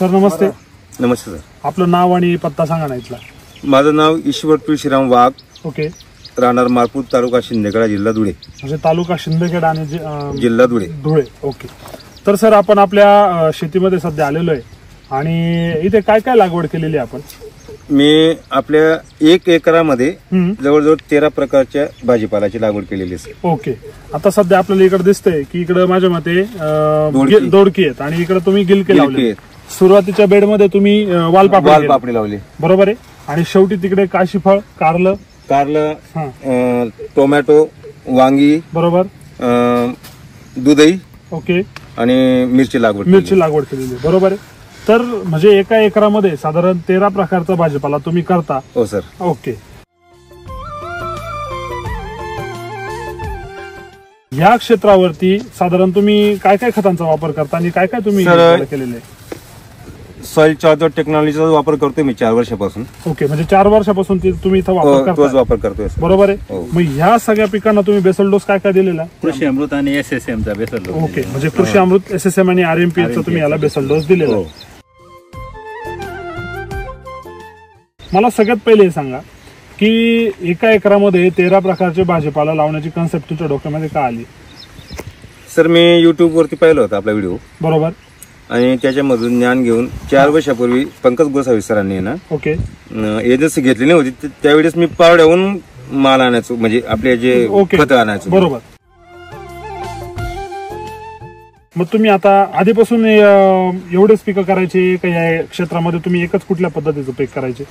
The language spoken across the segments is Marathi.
सर नमस्ते. नमस्ते सर. आपलं नाव आणि पत्ता सांगा ना इथला. माझं नाव ईश्वर तुळशीराम वाघ. ओके. राहणार मारपूर, तालुका शिंदेखेडा, जिल्हा धुळे. म्हणजे तालुका शिंदेखेडा आणि जिल्हा धुळे. धुळे. ओके. तर सर आपण आपल्या शेतीमध्ये सध्या आलेलो आहे आणि इथे काय काय लागवड केलेली आहे आपण? मी आपल्या 1 एकरामध्ये जवळजवळ 13 प्रकारच्या भाजीपाल्याची लागवड केलेली आहे. ओके. आता सध्या आपल्याला इकडे दिसतंय की इकडे माझ्या मते दोडकी आहेत आणि इकडे तुम्ही गिलके लावले. सुरुवातीच्या बेडमध्ये तुम्ही वालपापडी लावली, बरोबर आहे. आणि शेवटी तिकडे काशीफळ, कारलं, टोमॅटो, वांगी, बरोबर, दुधई, ओके, आणि मिरची लागवड केलेली, बरोबर आहे. तर म्हणजे एका एकरामध्ये साधारण 13 प्रकारचा भाजीपाला तुम्ही करता. हो सर. ओके. या क्षेत्रावरती साधारण तुम्ही काय काय खतांचा वापर करता आणि काय काय तुम्ही केलेले? सॉइल चार्जर टेक्नॉलॉजीचा वापर करतोय मी 4 वर्षापासून. ओके. म्हणजे 4 वर्षापासून तुम्ही इथं वापर करताय, बरोबर आहे. मग ह्या सगळ्या पिकांना तुम्ही बेसल डोस काय काय दिलेला? कृषी अमृत आणि SSM चा बेसल डोस. ओके. म्हणजे कृषी अमृत, SSM आणि RMP चा तुम्ही याला बेसल डोस दिलेला. मला सगळ्यात पहिले सांगा की एका एकरामध्ये 13 प्रकारचे भाजीपाला लावण्याची कन्सेप्ट तुमच्या डोक्यामध्ये का आली? सर मी युट्यूब वरती पाहिलं होतं आपला व्हिडिओ, बरोबर, आणि त्याच्यामधून ज्ञान घेऊन 4 वर्षापूर्वी पंकज गोसावी सरांनी ना, ओके, एजन्सी घेतली नाही होती त्यावेळेस मी पावड्याहून माल आणायचो, म्हणजे आपले जे खत आणायचो, बरोबर. मग तुम्ही आता आधीपासून एवढेच पिकं करायचे का या क्षेत्रामध्ये तुम्ही एकच कुठल्या पद्धतीचं पीक करायचे?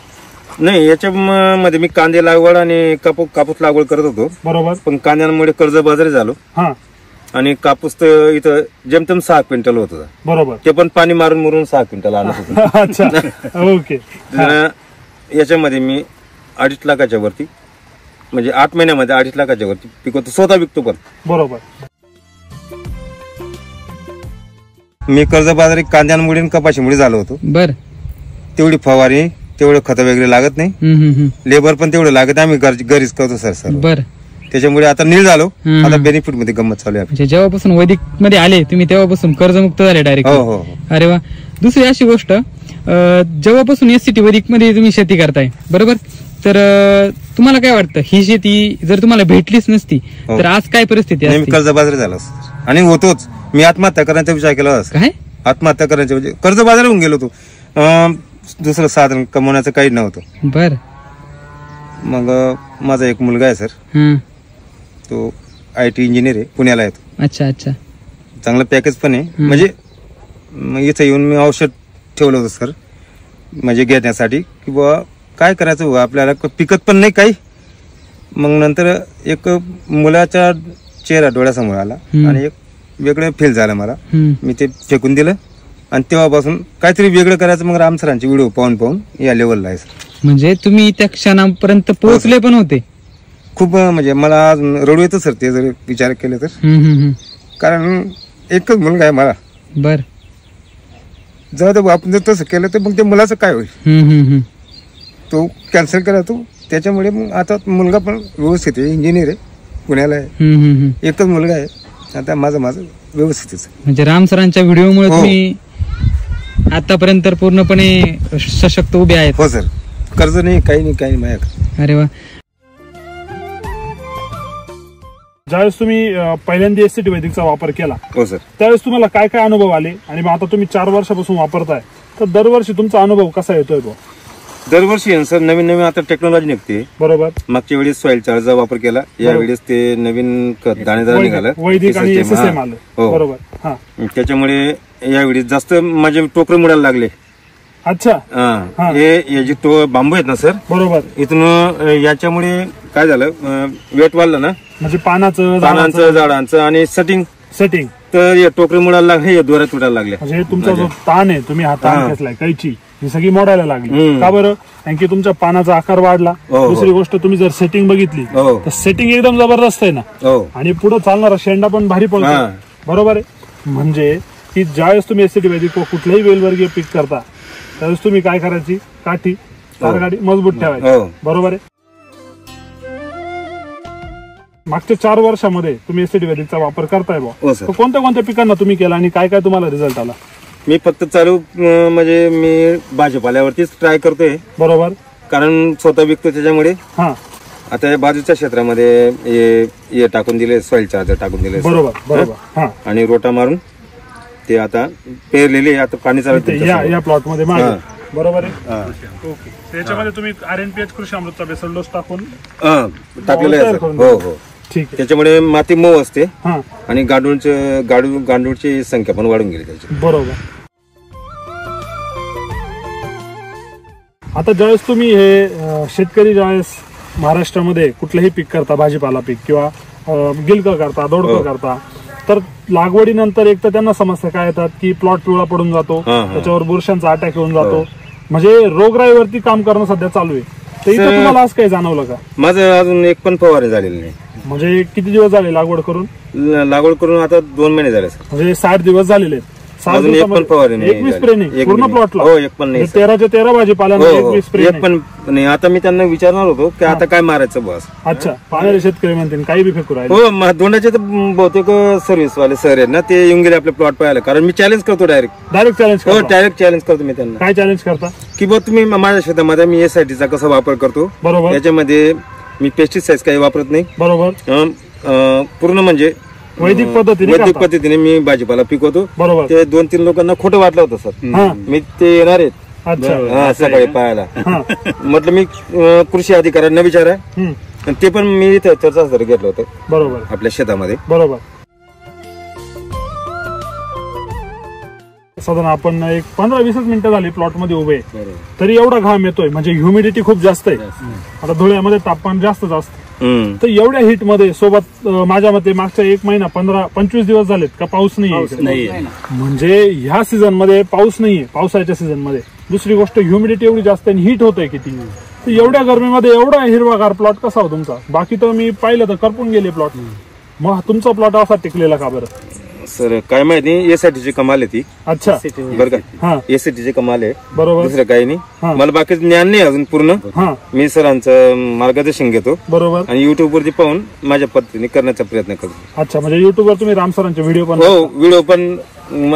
नाही, याच्यामध्ये मी कांदे लागवड आणि कापूस लागवड करत होतो, बरोबर. पण कांद्यांमुळे कर्जबाजारी झालो. आणि कापूस तर इथं जेमतेम 6 क्विंटल होत होता, बरोबर. ते पण पाणी मारून 6 क्विंटल आणत होतो. अच्छा. ओके. याच्यामध्ये मी 2.5 लाखाच्या वरती, म्हणजे 8 महिन्यामध्ये 2.5 लाखाच्या वरती पिकवतो, स्वतः विकतो पण, बरोबर. मी कर्जबाजारी कांद्यांमुळे कपाशीमुळे झालो होतो, बर. तेवढी फवारणी, तेवढं खत वगैरे लागत नाही, लेबर पण तेवढं लागत, आम्ही घरीच करतो सर, बर. त्याच्यामुळे आता नील झालो, आता बेनिफिट मध्ये गंमत चालू आहे. म्हणजे जेव्हापासून वैदिक मध्ये आले तुम्ही तेव्हापासून कर्जमुक्त झाले डायरेक्ट? हो हो. अरे वा. दुसरी अशी गोष्ट, जेव्हापासून SCT वैदिक मध्ये तुम्ही शेती करताय, बरोबर, तर तुम्हाला काय वाटतं ही शेती जर तुम्हाला भेटलीच नसती तर आज काय परिस्थिती आहे? कर्जबाजारी झालो आणि होतोच. मी आत्महत्या करण्याचा विचार केला होता. काय आत्महत्या करण्याचा म्हणजे कर्जबाजारी होऊन गेलो होतो, दुसरं साधन कमवण्याचं काही नव्हतं, बर. मग माझा एक मुलगा आहे सर, तो IT इंजिनियर आहे, पुण्याला येतो. अच्छा अच्छा. चांगलं पॅकेज पण आहे, म्हणजे इथं येऊन मी औषध ठेवलं होतं सर, म्हणजे घेण्यासाठी की बाबा काय करायचं आपल्याला, पिकत पण नाही काही. मग नंतर एक मुलाच्या चेहरा डोळ्यासमोर आला आणि एक वेगळं फील झालं मला, मी ते फेकून दिलं आणि तेव्हापासून काहीतरी वेगळं करायचं. मग राम सरांचे व्हिडिओ पाहून या लेवलला आहे सर. म्हणजे तुम्ही त्या क्षणापर्यंत पोहोचले पण होते? खूप, म्हणजे मला रडू येतं सर ते जर विचार केले तर, कारण एकच मुलगा आहे मला, बर. जर आपण जर तसं केलं तर मग ते मुलाचं काय होईल? तो कॅन्सल करा तो. त्याच्यामुळे मग आता मुलगा पण व्यवस्थित आहे, इंजिनियर आहे, पुण्याला आहे, एकच मुलगा आहे. आता माझं व्यवस्थित. म्हणजे राम सरांच्या व्हिडिओमुळे तुम्ही आतापर्यंत पूर्णपणे सशक्त उभे आहेत? हो सर. कर्ज नाही, काही नाही माझ्याकडे. अरे वा. ज्यावेळेस तुम्ही पहिल्यांदा SCT वैदिकचा वापर केला, हो सर, त्यावेळेस तुम्हाला काय काय अनुभव आले आणि मग आता तुम्ही 4 वर्षापासून वापरताय, तर दरवर्षी तुमचा अनुभव कसा येतोय? दरवर्षी सर नवीन आता टेक्नॉलॉजी निघते, बरोबर. मागच्या वेळेस सॉइल चार्जरचा वापर केला, यावेळेस ते नवीन दाणेदार निघालं, वैदिक आणि SSM आलं, बरोबर. त्याच्यामुळे यावेळेस जास्त माझे टोकर मुडायला लागले. अच्छा. हे जे बांबू आहेत ना सर, बरोबर, इथून याच्यामुळे काय झालं, वेट वाढलं ना, म्हणजे पानांचं झाडांचं आणि सेटिंग तर या टोकरी मुडायला लागले, या दोऱ्या तुटायला लागल्या. म्हणजे तुमचा जो ताण आहे, तुम्ही हा ताण घेतलाय, कैची ही सगळी मोडायला लागली. का बरं? कारण की तुमच्या पानाचा आकार वाढला. दुसरी गोष्ट, तुम्ही जर सेटिंग बघितली तर सेटिंग एकदम जबरदस्त आहे ना, आणि पुढे चालणारा शेंडा पण भारी पडतो, बरोबर आहे. म्हणजे की ज्यावेळेस तुम्ही SCT वैदिक कुठल्याही वेलवर्गीय पीक करता त्यावेळेस तुम्ही काय करायची, काठी तारगाडी मजबूत ठेवायची, बरोबर आहे. मागच्या 4 वर्षामध्ये तुम्ही SCT वैदिकचा वापर करताय बा, कोणत्या कोणत्या पिकांना तुम्ही केला आणि काय काय तुम्हाला रिझल्ट आला? मी फक्त चालू म्हणजे मी भाजीपाल्यावरतीच ट्राय करतोय, बरोबर, कारण स्वतः विकतो त्याच्यामुळे. हा आता या बाजूच्या क्षेत्रामध्ये हे टाकून दिले, सॉइल चार्जर टाकून दिले, बरोबर बरोबर. हा आणि रोटा मारून ते आता पेरलेले, आता पाणी चालू या प्लॉट मध्ये बरोबर आहे. ओके, त्याच्यामध्ये तुम्ही RNPH कृषी अमृतचा बेसल डोस टाकून टाकलेलं आहे. हो हो, ठीक आहे. त्याच्यामुळे माती मऊ असते हा आणि गांडूळची संख्या पण वाढून गेली त्याची. बरोबर. आता ज्यावेळेस तुम्ही हे शेतकरी ज्यावेळेस महाराष्ट्रामध्ये कुठलंही पीक करता, भाजीपाला पीक किंवा गिलक करता, दोडकं करता, तर लागवडीनंतर एक तर त्यांना समस्या काय येतात की प्लॉट पिवळा पडून जातो, त्याच्यावर बुरशांचा अटॅक येऊन जातो, म्हणजे रोगराईवरती काम करणं सध्या चालू आहे. तर इथं तुम्हाला असं काही जाणवलं का? माझं अजून एक पण फवारणी झालेली नाही. म्हणजे किती दिवस झाले लागवड करून? लागवड करून आता 2 महिने झाले. म्हणजे 60 दिवस झालेले आहेत. अजून एक पण फवारणी नाही. 21 स्प्रे नाही पूर्ण प्लॉटला? हो, एक पण नाही. 13च्या 13 भाजीपाल्याला 21 स्प्रे एक पण नाही. आता मी त्यांना विचारणार होतो की आता काय मारायचं बस. अच्छा, पाहणारे शेतकरी म्हणते काही बी फेकू राहिले. हो, दोंडाचे तर बहुतेक सर्व्हिस वाले सर आहेत ना, ते येऊन गेले आपले प्लॉट पाहायला, कारण मी चॅलेंज करतो डायरेक्ट चॅलेंज. हो, डायरेक्ट चॅलेंज करतो मी त्यांना. काय चॅलेंज करता? की बघ तुम्ही माझ्या शेतामध्ये मी SITचा कसा वापर करतो, बरोबर, त्याच्यामध्ये मी पेस्टिसाइड काही वापरत नाही, बरोबर, पूर्ण म्हणजे वैदिक पद्धतीने मी भाजीपाला पिकवतो. बरोबर. ते 2-3 लोकांना खोटं वाटलं होतं सर, मी ते येणार आहेत सकाळी पाहायला. म्हटलं मी कृषी अधिकाऱ्यांना विचारा, ते पण मी इथं चर्चासत्र घेतलं होतं, बरोबर, आपल्या शेतामध्ये. बरोबर. साधारण आपण एक 15-20 मिनिटं झाली प्लॉट मध्ये उभे, तरी एवढा घाम येतोय, म्हणजे ह्युमिडिटी खूप जास्त आहे. आता धुळ्यामध्ये तापमान जास्त असतं, तर एवढ्या हिट मध्ये सोबत माझ्या मते मागच्या 1 महिना 15-25 दिवस झालेत का पाऊस नाहीये. म्हणजे ह्या सीझन मध्ये पाऊस नाहीये, पावसाच्या सीझन मध्ये. दुसरी गोष्ट ह्युमिडिटी एवढी जास्त आहे, हिट होतंय किती. तर एवढ्या गरमीमध्ये एवढा हिरवागार प्लॉट कसा हो तुमचा? बाकी तर मी पाहिलं तर करपून गेले प्लॉट, मग तुमचा प्लॉट असा टिकलेला का बरं? सर काय माहिती, SITची कमाल आहे ती. अच्छा, बरं का, SITची कमाल आहे, बरोबर, दुसरं काही नाही. मला बाकी ज्ञान नाही अजून पूर्ण. मी सरांचं मार्गदर्शन घेतो, बरोबर, आणि युट्यूब वरती पाहून माझ्या पद्धतीने करण्याचा प्रयत्न करतो. अच्छा, म्हणजे युट्यूबवर तुम्ही राम सरांचे व्हिडिओ पण? हो, व्हिडिओ पण,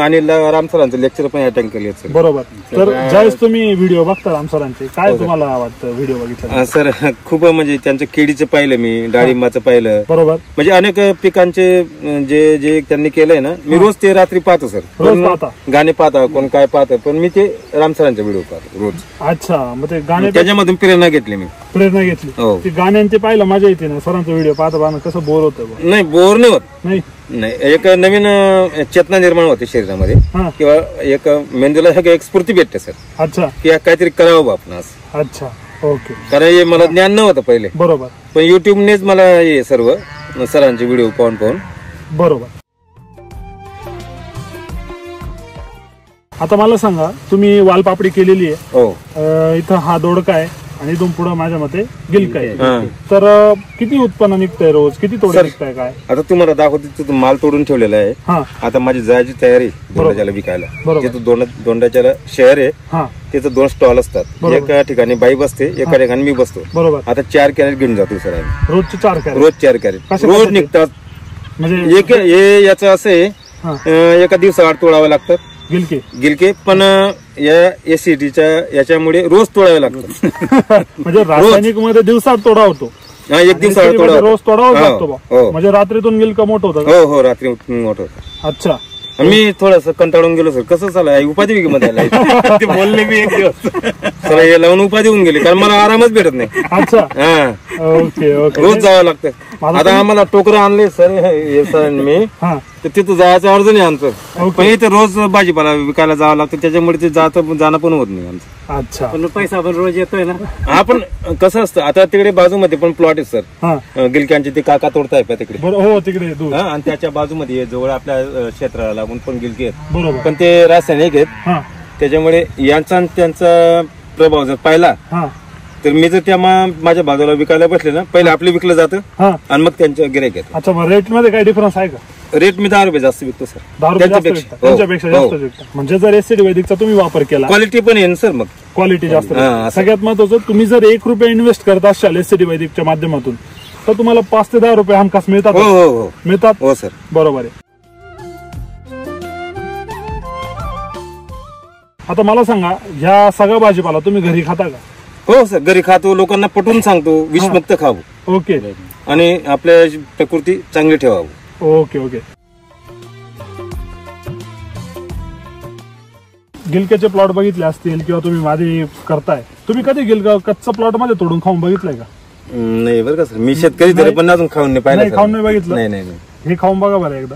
आणि राम सरांचं लेक्चर पण अटेंड केले. बरोबर. तर ज्यावेळेस तुम्ही व्हिडिओ बघता राम सरांचे, काय तुम्हाला वाटतं व्हिडिओ बघितलं? सर खूप, म्हणजे त्यांचं केळीचं पाहिलं मी, डाळिंबाचं पाहिलं, बरोबर, म्हणजे अनेक पिकांचे जे जे त्यांनी केलंय ना, मी रोज ते रात्री पाहतो सर. रोज पाहता? गाणे पाहता, कोण काय पाहतं, पण मी ते राम सरांचे व्हिडिओ पाहतो रोज. अच्छा, मग ते गाणे त्याच्यामधून प्रेरणा घेतली मी. प्रेरणा घेतली? हो. ते गाण्यांचे पाहिलं मजा येते ना, सरांचा व्हिडिओ पाहता पाहणं कसं बोर होतं? नाही, बोर नाही होत. नाही, एक नवीन चेतना निर्माण होते शरीरामध्ये, किंवा एक मेंदूला एक स्फूर्ती भेटते सर. अच्छा, की काहीतरी करावं आपण असं. अच्छा, ओके. कारण हे मला ज्ञान नव्हतं पहिले, बरोबर, पण युट्यूबनेच मला हे सर्व सरांचे व्हिडिओ पाहून. बरोबर. आता मला सांगा, तुम्ही वालपापडी केलेली आहे. हो. इथं हा दोडका आहे आणि इथून पुढे माझ्या मते गिलक आहे. तर किती उत्पन्न निघतंय रोज? किती तोडे निघताय काय? आता तुम्हाला दाखवतो, माल तोडून ठेवलेला आहे. आता माझी जायची तयारी दोंडाच्याला विकायला. तिथं दोंडाच्याला शहर आहे, तिथं 2 स्टॉल असतात. एका ठिकाणी बाई बसते, एका ठिकाणी मी बसतो. बरोबर. आता 4 कॅरेट घेऊन जातो सर आम्ही. रोजचे 4 कॅरेट? रोज 4 कॅरेट रोज निघतात. म्हणजे याचं असं आहे, एका दिवसाआड तोडावं लागतं गिलके, पण या SITच्या याच्यामुळे रोज तोडावे लागतं. म्हणजे रासायनिक मध्ये दिवसात तोडा होतो, एक दिवसाआड तोडा, रोज तोडावं लागतो. म्हणजे रात्रीतून गिलक मोठं होतं? हो, रात्री मोठं होतं. अच्छा, मी थोडस कंटाळून गेलो सर. कसं चालू उपाधी मध्ये ते बोलले मी एक दिवस सर, हे लावून उपाधी होऊन गेली, कारण मला आरामच भेटत नाही. अच्छा, ओके ओके. रोज जावं लागतं. आता आम्हाला टोकरं आणले सर मी, तिथं जायचं अर्ज नाही आमचं, पण इथे रोज भाजीपाला विकायला जावं लागतं, त्याच्यामुळे ते जाणं पण होत नाही आमचं. अच्छा, पण पैसा पण रोज येतोय ना. आपण कसं असतं, आता तिकडे बाजूमध्ये पण प्लॉट आहे सर गिलक्यांचे, ते काका तोडताय तिकडे. हो, तिकडे. आणि त्याच्या बाजूमध्ये जवळ आपल्या क्षेत्राला लागून पण गिलके आहेत, बरोबर, पण ते रासायनिक आहेत. त्याच्यामुळे यांचा त्यांचा प्रभाव जर पाहिला, तर मी जर त्या माझ्या बाजूला विकायला बसले ना, पहिले आपले विकलं जातं आणि मग त्यांच्या गिऱ्हाईक येतं. अच्छा, मग रेट मध्ये काही डिफरन्स आहे का? रेट मी 10 रुपये जास्त विकतो सर. 10 रुपये त्यांच्यापेक्षा जास्त विकता? म्हणजे जर SIT वैदिकचा तुम्ही वापर केला, क्वालिटी पण येईल सर. मग क्वालिटी जास्त. सगळ्यात महत्वाचं, तुम्ही जर 1 रुपया इन्व्हेस्ट करत असाल SIT वैदिकच्या माध्यमातून, तर तुम्हाला 5 ते 10 रुपये हमखास मिळतात. मिळतात. हो सर, बरोबर आहे. आता मला सांगा, ह्या सगळा भाजीपाला तुम्ही घरी खाता का? हो सर, घरी खातो, लोकांना पटवून सांगतो विषमुक्त खावं ओके आणि आपल्या प्रकृती चांगली ठेवावं. Okay okay. गिलक्याचे प्लॉट बघितले असतील किंवा तुम्ही मादी करताय, तुम्ही कधी गिलका कच्चा प्लॉट मध्ये तोडून खाऊन बघितलंय का? नाही बरं का सर, मी शेतकरी तरी पण अजून खाऊन नाही पाहिलं. खाऊन नाही बघितलं? नाही नाही नाही. हे खाऊन बघा बरं एकदा,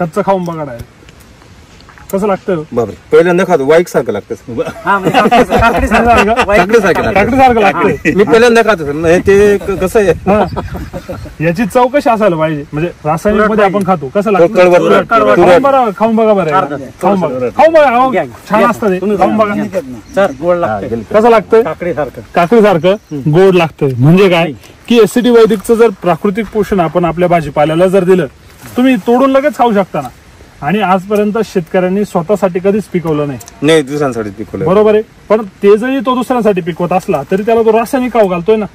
कच्चं खाऊन बघा डायरेक्ट कसं लागतं. बापरे, पहिल्यांदा खातो, वाईक सारखं लागतं. काकडीसारखं लागतं. मी पहिल्यांदा खातो सर. ते कसं आहे, याची चव कशी असायला पाहिजे, म्हणजे रासायनिक मध्ये आपण खातो कसं लागतं. खाऊन बघा बरं, खाऊन बघा, छान असतं ते, खाऊन बघा कसं लागतं. काकडीसारखं गोड लागतं. म्हणजे काय की एससीटी वैदिकचं जर प्राकृतिक पोषण आपण आपल्या भाजीपाल्याला जर दिलं, तुम्ही तोडून लगेच खाऊ शकता ना. आणि आजपर्यंत शेतकऱ्यांनी स्वतःसाठी कधीच पिकवलं नाही, दुसऱ्यांसाठी पिकवलं. बरोबर आहे. पण ते जरी तो दुसऱ्यांसाठी पिकवत असला तरी त्याला तो रासायनिक खाऊ घालतोय ना.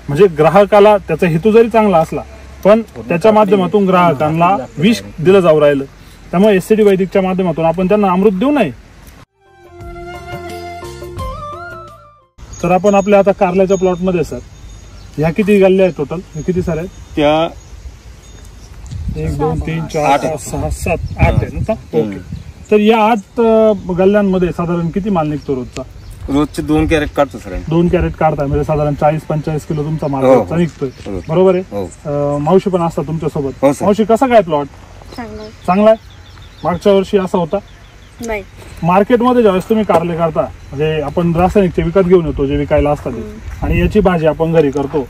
म्हणजे ग्राहकाला त्याचा हेतू जरी चांगला असला पण त्याच्या माध्यमातून ग्राहकांना विष दिलं जाऊ राहिलं. त्यामुळे एससीटी वैदिकच्या माध्यमातून आपण त्यांना अमृत देऊ नये. तर आपण आपल्या आता कारल्याच्या प्लॉट मध्ये सर, ह्या किती गल्ल्या आहेत टोटल, किती सर आहेत? त्या 1 2 3 4 5 6 7 8 आहे ना. ओके. तर या 8 गल्ल्यांमध्ये साधारण किती माल निघतो रोजचा? रोजचे 2 कॅरेट काढतो सर. 2 कॅरेट काढताय म्हणजे साधारण 40-45 किलो तुमचा माल रोजचा निघतोय, बरोबर आहे. मावशी पण असतात तुमच्या सोबत. मावशी कसा काय प्लॉट? चांगला आहे. मागच्या वर्षी असा होता नाही. मार्केटमध्ये ज्यावेळेस तुम्ही कारले करता, म्हणजे आपण रासायनिकचे विकत घेऊन येतो जे विकायला असतात आणि याची भाजी आपण घरी करतो,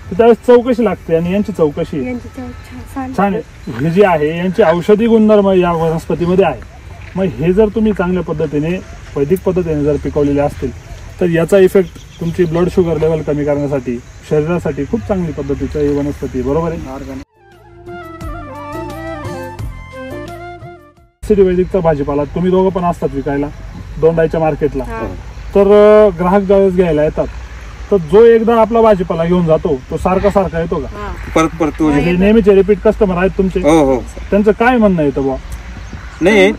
त्यावेळेस चौकशी लागते. आणि यांची चौकशी छान आहे. हे जे आहे यांची औषधी गुणधर्म या वनस्पतीमध्ये आहे. मग हे जर तुम्ही चांगल्या पद्धतीने वैदिक पद्धतीने जर पिकवलेले असतील तर याचा इफेक्ट तुमची ब्लड शुगर लेवल कमी करण्यासाठी, शरीरासाठी खूप चांगली पद्धतीचं ही वनस्पती, बरोबर आहे. एससीटी वैदिकचा भाजीपाला तुम्ही दोघं पण असतात विकायला दोंडाईच्या मार्केटला. तर ग्राहक ज्यावेळेस घ्यायला येतात तर जो एकदा आपला भाजीपाला घेऊन जातो तो सारखा येतो का? परत नेहमीचे रिपीट कस्टमर आहेत तुमचे, त्यांचं काय म्हणणं येतं बुवा? नाही,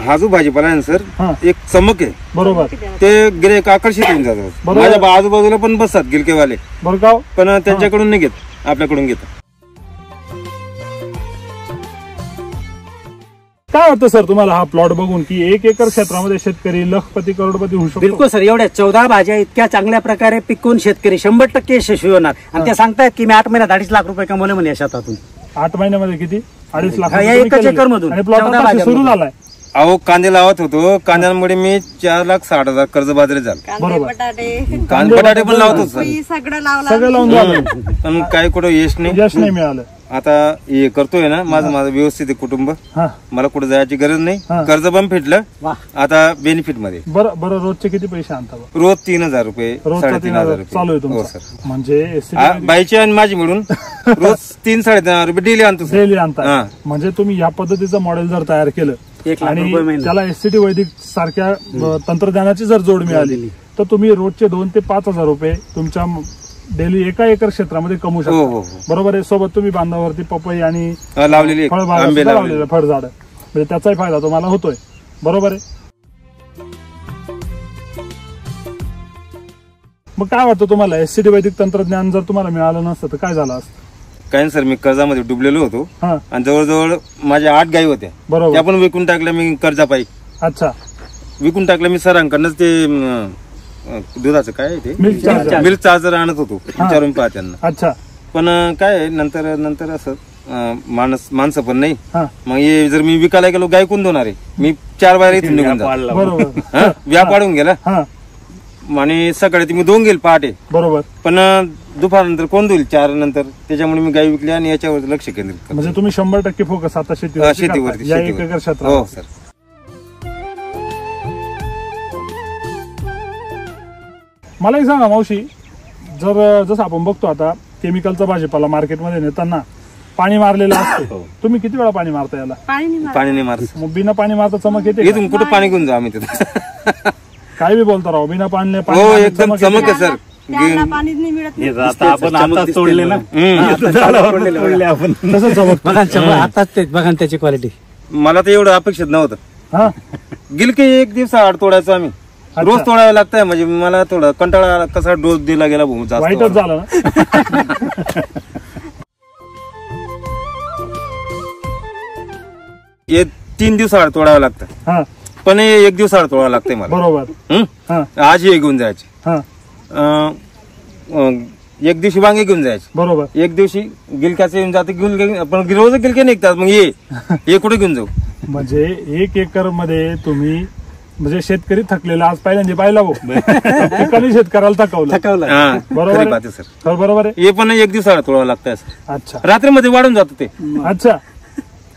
हा जो भाजीपाला आहे सर, एक चमक आहे, बरोबर. ते गिऱ्हाईक आकर्षित होऊन जातात. माझ्या आजूबाजूला पण बसतात गिलकेवाले, बरं का, पण त्यांच्याकडून नाही घेत, आपल्याकडून घेतात. काय वाटतं सर तुम्हाला हा प्लॉट बघून की 1 एकर क्षेत्रामध्ये शेतकरी लखपती करोडपती होऊ शकतो? बिलकुल सर. एवढ्या 14 भाज्या इतक्या चांगल्या प्रकारे पिकवून शेतकरी 100% यशस्वी होणार. आणि ते सांगतायत की मी 8 महिन्यात 2.5 लाख रुपये कमवले म्हणे या शेतातून. 8 महिन्यामध्ये किती? 2.5 लाख या 1 एकर मधून. आणि प्लॉट सुरू झालाय. अहो, कांदे लावत होतो, कांद्यांमुळे मी 4,60,000 कर्जबाजारी झालो. बरोबर. कांदे बटाटे पण लावत होतो सगळं लावून झालं पण काही कुठं यश नाही मिळालं. आता हे करतोय ना, माझं व्यवस्थित आहे कुटुंब, मला कुठे जायची गरज नाही. कर्ज पण फेटलं, आता बेनिफिट मध्ये. बरं रोजचे किती पैसे आणता? रोज 3,000 रुपये, 3,500 रुपये चालू आहे तुमचं. म्हणजे बाईची आणि माझी मिळून रोज 3-3.5 रुपये डेली आणतो. डेली आणता. म्हणजे तुम्ही या पद्धतीचं मॉडेल जर तयार केलं आणि त्याला एससीटी वैदिक सारख्या तंत्रज्ञानाची जर जोड मिळाली तर तुम्ही रोजचे 2 ते 5,000 रुपये तुमच्या डेली 1 एकर क्षेत्रामध्ये कमवू शकता, बरोबर आहे. सोबत तुम्ही बांधावरती पपई आणि लावलेली फळझाड, म्हणजे त्याचाही फायदा तुम्हाला होतोय, बरोबर आहे. मग काय वाटतं तुम्हाला, एससीटी वैदिक तंत्रज्ञान जर तुम्हाला मिळालं नसतं तर काय झालं असतं? काय सर, मी कर्जामध्ये डुबलेलो होतो आणि जवळजवळ माझ्या 8 गायी होत्या, बरोबर. त्या पण विकून टाकल्या मी कर्जापायी. अच्छा. विकून टाकलं मी सरांकडनंच. ते दुधाचं काय ते मिल्क चार्जर आणत होतो, विचारून पहा त्यांना. अच्छा. पण काय नंतर असं माणसं पण नाही. मग हे जर मी विकायला गेलो गाय कोण देणार आहे? मी 4 बाहेर इथून निघून जातो, व्याप वाढून गेला. आणि सकाळी मी 2 गेल पहाटे, बरोबर. पण दुपारनंतर कोण देईल 4 नंतर? त्याच्यामुळे मी गाय विकली आणि याच्यावर लक्ष केंद्रित करतो. म्हणजे तुम्ही 100% फोकस आता शेतीवरती. हो सर. मला एक सांगा मावशी, जसं आपण बघतो आता केमिकलचा भाजीपाला मार्केटमध्ये नेताना पाणी मारलेलं असतं, तुम्ही किती वेळा पाणी मारता याला? पाणी नाही मारत. मग बिना पाणी मारता चमक येते? इथून कुठं पाणी घेऊन जाऊ आम्ही तिथं? काय बी बोलता राव, बिना पाणी एकदम चमक आहे सर. आपण आता तोडले ना, आताच बघा त्याची क्वालिटी. मला तर एवढं अपेक्षित नव्हतं. हा गिलके एक दिवस आड तोडायचं आम्ही रोज तोडायला लागतंय. म्हणजे मला थोडं कंटाळा आला, कसा डोस दिला गेला भाऊ जास्त वाईटच झालं ना. हे 3 दिवस आड तोडावं लागतं, हा पण हे 1 दिवस आड तोडावं लागतंय मला. बरोबर. हं? हा आज हे घेऊन जायचे, हा एक दिवशी वांगे घेऊन जायचे, बरोबर. एक दिवशी गिलक्याचे येऊन जाते, पण रोज गिलके निघतात. मग हे कुठे घेऊन जाऊ? म्हणजे 1 एकर मध्ये तुम्ही म्हणजे शेतकरी थकलेला आज पहिल्यांदा पाहिला भाऊ. पिकाने शेतकऱ्याला थकवलं. हा, बरोबर खरी आहे. बात आहे सर. तर बरोबर आहे. हे पण 1 दिवस आड तोडावं लागतंय सर. अच्छा रात्रीमध्ये वाढून जातं ते, अच्छा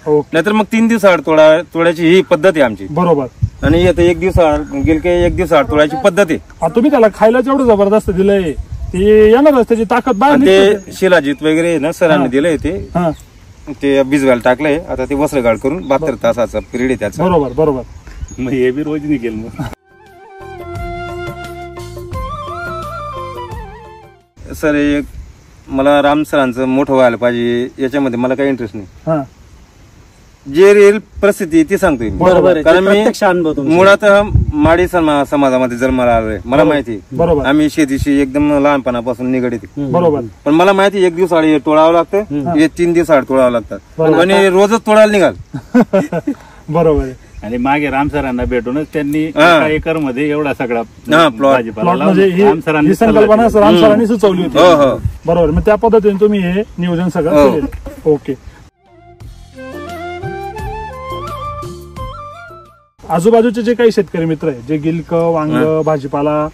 ओके नाहीतर मग 3 दिवस आड तोडायची ही पद्धत आहे आमची. बरोबर. आणि आता 1 दिवस आड गिलके 1 दिवस आड तोडायची पद्धत आहे. आता तुम्ही त्याला खायला जेवढं जबरदस्त दिलंय ते येणारच, त्याची ताकद बाहेर आणि निघते. ते शिलाजीत वगैरे ना सरांनी दिलंय ते, हा ते भिजवायला टाकलंय. आता ते वस्त्रगाळ करून 72 तासाचा पिरियड आहे त्याचा. बरोबर बरोबर. मग हे बी रोज निघेल मग. सर एक मला राम सरांचं मोठं व्हायला पाहिजे याच्यामध्ये मला काही इंटरेस्ट नाही. हा जे रिअल परिस्थिती ती सांगतोय मी. बरोबर आहे. कारण मी प्रत्यक्ष अनुभव तुमचा. मुळात माडी समाजामध्ये जन्माला आलोय. मला माहिती आहे. बरोबर आम्ही शेतीशी एकदम लहानपणापासून निगडीत आहे. बरोबर. पण मला माहिती 1 दिवस आड हे तोडावं लागतं, हे 3 दिवस आड तोडावं लागतात. बरोबर. आणि रोजच तोडायला निघाल. बरोबर आहे. आणि मागे रामसरांना भेटूनच त्यांनी हा. 1 एकर मध्ये एवढा सगळा हा, plot. भाजीपाला प्लॉट लावला. म्हणजे रामसरांनी ही संकल्पना सल्ला राम सरांनी सुचवली हो होती. हो बरोबर. मग त्या पद्धतीने तुम्ही हे नियोजन सगळं हो. केलेलं. ओके. आजूबाजूचे जे काही शेतकरी मित्र आहे जे गिलक वांग भाजीपाला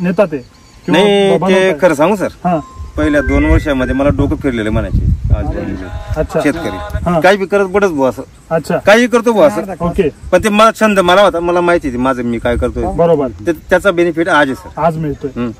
नेतात ते किंवा नाही ते बनवताय. खरं सांगू सर, हा पहिल्या 2 वर्षामध्ये मला डोकं फिरलेलं म्हणायचे आजूबाजूचे अच्छा हा. शेतकरी. काही बी करत पडत भाऊ असं, अच्छा काही करतो भाऊ असं. ओके पण ते मला छंद मला होता, मला माहिती आहे माझं मी काय करतोय. बरोबर. त्याचा बेनिफिट आज आहे सर. आज मिळतोय. हं.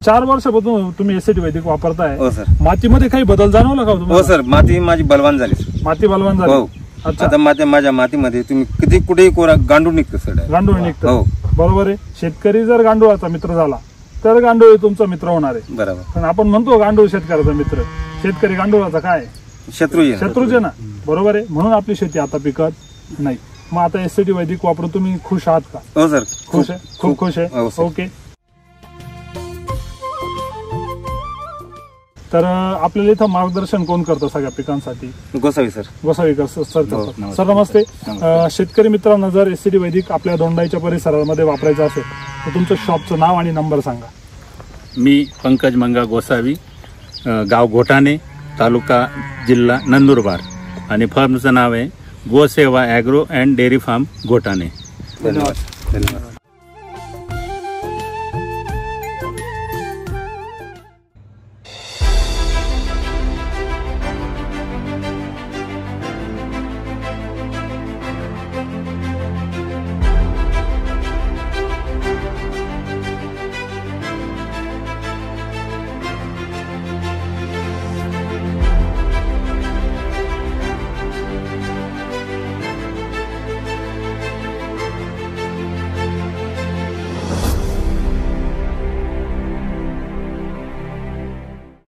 4 वर्षापासून तुम्ही एसटी वैदिक वापरताय. हो सर. मातीमध्ये काही बदल जाणवला का हो हो तुम्हाला? सर, माती माझी बलवान झाली सर. माती बलवान हो. झाली. अच्छा आता माझ्या मातीमध्ये तुम्ही किती कुठेही कोरा गांडून निघतो सर. गांडूळ निघतं. हो. बरोबर आहे. शेतकरी जर गांडूळाचा मित्र झाला तर गांडूळ तुमचा मित्र होणार आहे. बरोबर. पण आपण म्हणतो गांडूळ शेतकऱ्याचा मित्र, शेतकरी गांडूळाचा काय शत्रू आहे. शत्रूच आहे ना. बरोबर आहे. म्हणून आपली शेती आता पिकत नाही. मग आता एसटी वैदिक वापरून तुम्ही खुश आहात का? हो सर. खुश आहे. खूप खुश हो, आहे. सर. ओके. तर आपल्याला इथं मार्गदर्शन कोण करतं सगळ्या पिकांसाठी? गोसावी सर. गोसावीकर सर करतात. नमस्कार. सर नमस्ते. शेतकरी मित्रांना जर एसटी वैदिक आपल्या दोंडाईच्या परिसरामध्ये वापरायचं असेल तर तुमचं शॉपचं नाव आणि नंबर सांगा. मी पंकज मंगा गोसावी, गाव घोटाणे, तालुका जिल्हा नंदुरबार, आणि फर्मचं नाव आहे गोसेवा ॲग्रो अँड डेअरी फार्म घोटाणे. धन्यवाद.